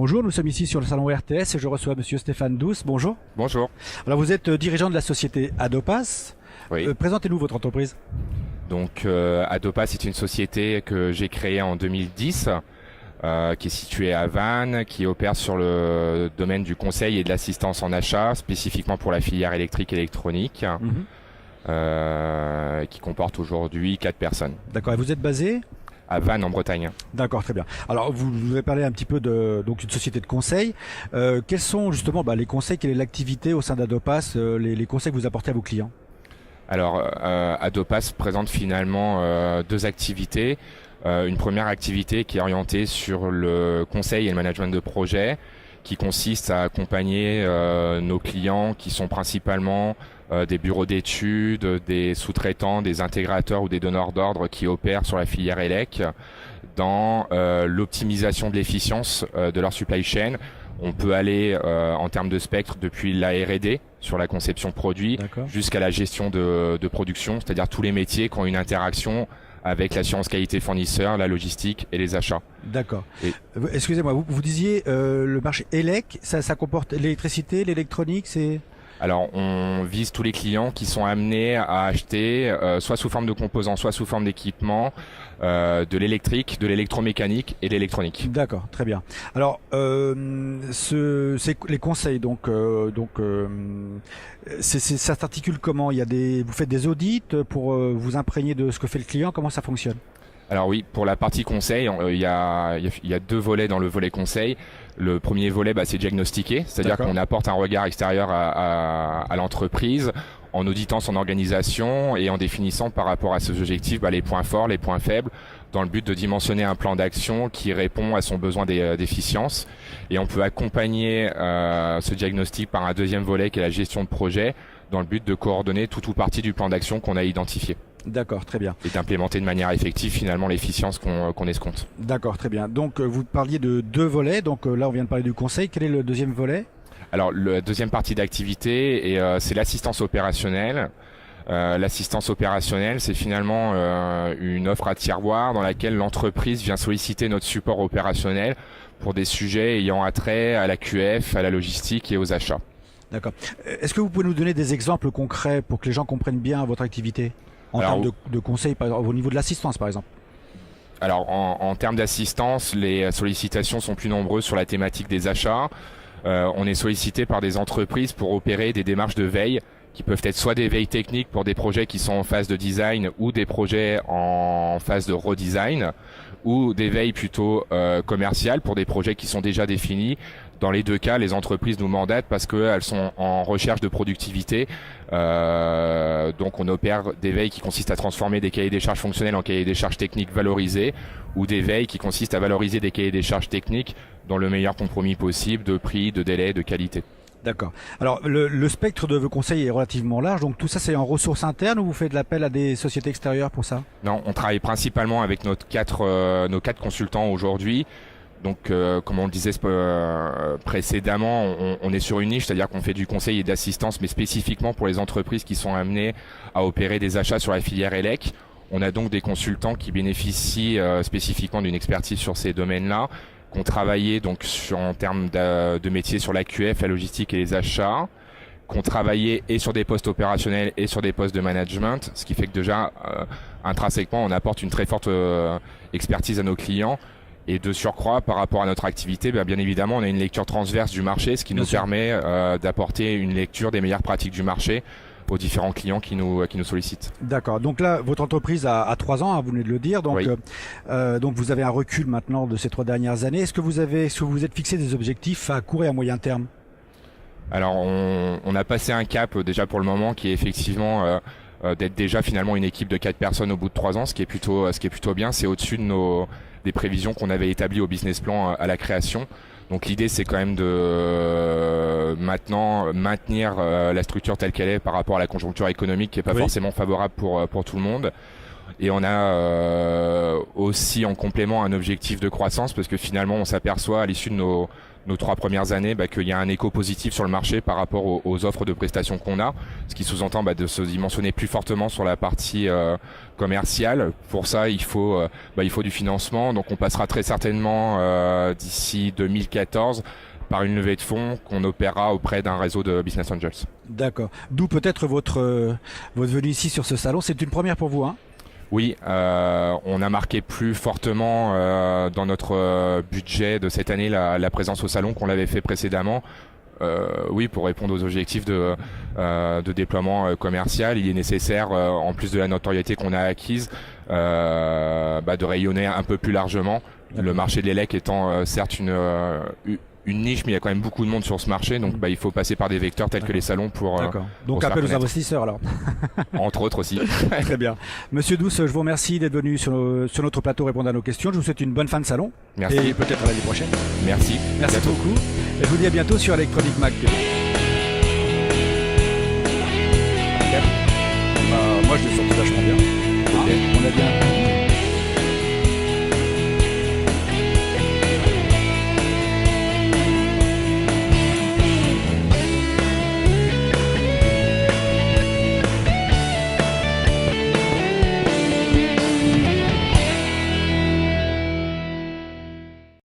Bonjour, nous sommes ici sur le salon RTS et je reçois Monsieur Stéphane Douce. Bonjour. Bonjour. Alors vous êtes dirigeant de la société Adopas. Oui. Présentez-nous votre entreprise. Donc Adopas est une société que j'ai créée en 2010, qui est située à Vannes, qui opère sur le domaine du conseil et de l'assistance en achat, spécifiquement pour la filière électrique et électronique, qui comporte aujourd'hui 4 personnes. D'accord, et vous êtes basé à Vannes en Bretagne. D'accord, très bien. Alors vous avez parlé un petit peu de donc une société de conseil. Quels sont justement les conseils, quelle est l'activité au sein d'Adopas, les conseils que vous apportez à vos clients? Alors Adopas présente finalement 2 activités. Une première activité qui est orientée sur le conseil et le management de projet, qui consiste à accompagner nos clients qui sont principalement des bureaux d'études, des sous-traitants, des intégrateurs ou des donneurs d'ordre qui opèrent sur la filière élec dans l'optimisation de l'efficience de leur supply chain. On peut aller en termes de spectre depuis la R&D sur la conception produit jusqu'à la gestion de production, c'est-à-dire tous les métiers qui ont une interaction avec l'assurance qualité fournisseur, la logistique et les achats. D'accord. Excusez-moi, vous disiez le marché élec, ça comporte l'électricité, l'électronique, c'est... Alors, on vise tous les clients qui sont amenés à acheter, soit sous forme de composants, soit sous forme d'équipements, de l'électrique, de l'électromécanique et de l'électronique. D'accord, très bien. Alors, c'est les conseils, ça s'articule comment? Vous faites des audits pour vous imprégner de ce que fait le client. Comment ça fonctionne? Alors oui, pour la partie conseil, il y a 2 volets dans le volet conseil. Le premier volet, c'est diagnostiquer, c'est-à-dire qu'on apporte un regard extérieur à l'entreprise en auditant son organisation et en définissant par rapport à ses objectifs les points forts, les points faibles, dans le but de dimensionner un plan d'action qui répond à son besoin d'efficience. Et on peut accompagner ce diagnostic par un deuxième volet qui est la gestion de projet, dans le but de coordonner tout ou partie du plan d'action qu'on a identifié. D'accord, très bien. Et d'implémenter de manière effective finalement l'efficience qu'on escompte. D'accord, très bien. Donc vous parliez de 2 volets, donc là on vient de parler du conseil. Quel est le deuxième volet? Alors la deuxième partie d'activité, c'est l'assistance opérationnelle. L'assistance opérationnelle, c'est finalement une offre à tiroir dans laquelle l'entreprise vient solliciter notre support opérationnel pour des sujets ayant attrait à la QF, à la logistique et aux achats. D'accord. Est-ce que vous pouvez nous donner des exemples concrets pour que les gens comprennent bien votre activité en termes de conseils, au niveau de l'assistance par exemple? Alors en termes d'assistance, les sollicitations sont plus nombreuses sur la thématique des achats. On est sollicité par des entreprises pour opérer des démarches de veille qui peuvent être soit des veilles techniques pour des projets qui sont en phase de design ou des projets en phase de redesign, ou des veilles plutôt commerciales pour des projets qui sont déjà définis. Dans les 2 cas, les entreprises nous mandatent parce qu'elles sont en recherche de productivité. Donc on opère des veilles qui consistent à transformer des cahiers des charges fonctionnels en cahiers des charges techniques valorisés, ou des veilles qui consistent à valoriser des cahiers des charges techniques dans le meilleur compromis possible de prix, de délai, de qualité. D'accord. Alors le spectre de vos conseils est relativement large, donc tout ça c'est en ressources internes ou vous faites de l'appel à des sociétés extérieures pour ça? Non, on travaille principalement avec nos 4 consultants aujourd'hui. Donc comme on le disait précédemment, on est sur une niche, c'est-à-dire qu'on fait du conseil et d'assistance, mais spécifiquement pour les entreprises qui sont amenées à opérer des achats sur la filière élec. On a donc des consultants qui bénéficient spécifiquement d'une expertise sur ces domaines-là, qui ont travaillé donc en termes de métiers sur la QF, la logistique et les achats, qui ont travaillé et sur des postes opérationnels et sur des postes de management, ce qui fait que déjà intrinsèquement on apporte une très forte expertise à nos clients. Et de surcroît, par rapport à notre activité, bien évidemment, on a une lecture transverse du marché, ce qui nous permet d'apporter une lecture des meilleures pratiques du marché aux différents clients qui nous sollicitent. D'accord. Donc là, votre entreprise a 3 ans, vous venez de le dire. Donc, oui. Donc vous avez un recul maintenant de ces 3 dernières années. Est-ce que vous vous êtes fixé des objectifs à court et à moyen terme? Alors, on a passé un cap déjà pour le moment qui est effectivement d'être déjà finalement une équipe de 4 personnes au bout de 3 ans, ce qui est plutôt bien. C'est au-dessus de des prévisions qu'on avait établies au business plan à la création. Donc l'idée c'est quand même de maintenant maintenir la structure telle qu'elle est par rapport à la conjoncture économique qui est pas forcément favorable pour tout le monde. Et on a aussi en complément un objectif de croissance parce que finalement on s'aperçoit à l'issue de nos nos 3 premières années, qu'il y a un écho positif sur le marché par rapport aux offres de prestations qu'on a, ce qui sous-entend de se dimensionner plus fortement sur la partie commerciale. Pour ça, il faut du financement, donc on passera très certainement d'ici 2014 par une levée de fonds qu'on opérera auprès d'un réseau de Business Angels. D'accord. D'où peut-être votre venue ici sur ce salon. C'est une première pour vous, hein? Oui, on a marqué plus fortement dans notre budget de cette année la présence au salon qu'on l'avait fait précédemment. Oui, pour répondre aux objectifs de déploiement commercial, il est nécessaire, en plus de la notoriété qu'on a acquise, de rayonner un peu plus largement. Le marché de l'élec étant certes une niche, mais il y a quand même beaucoup de monde sur ce marché, donc il faut passer par des vecteurs tels que les salons pour. Donc appel aux investisseurs alors. Entre autres aussi. Très bien. Monsieur Douce, je vous remercie d'être venu sur notre plateau répondre à nos questions. Je vous souhaite une bonne fin de salon. Merci. Et peut-être à l'année prochaine. Merci. Merci beaucoup. Et je vous dis à bientôt sur Electronic Mag TV.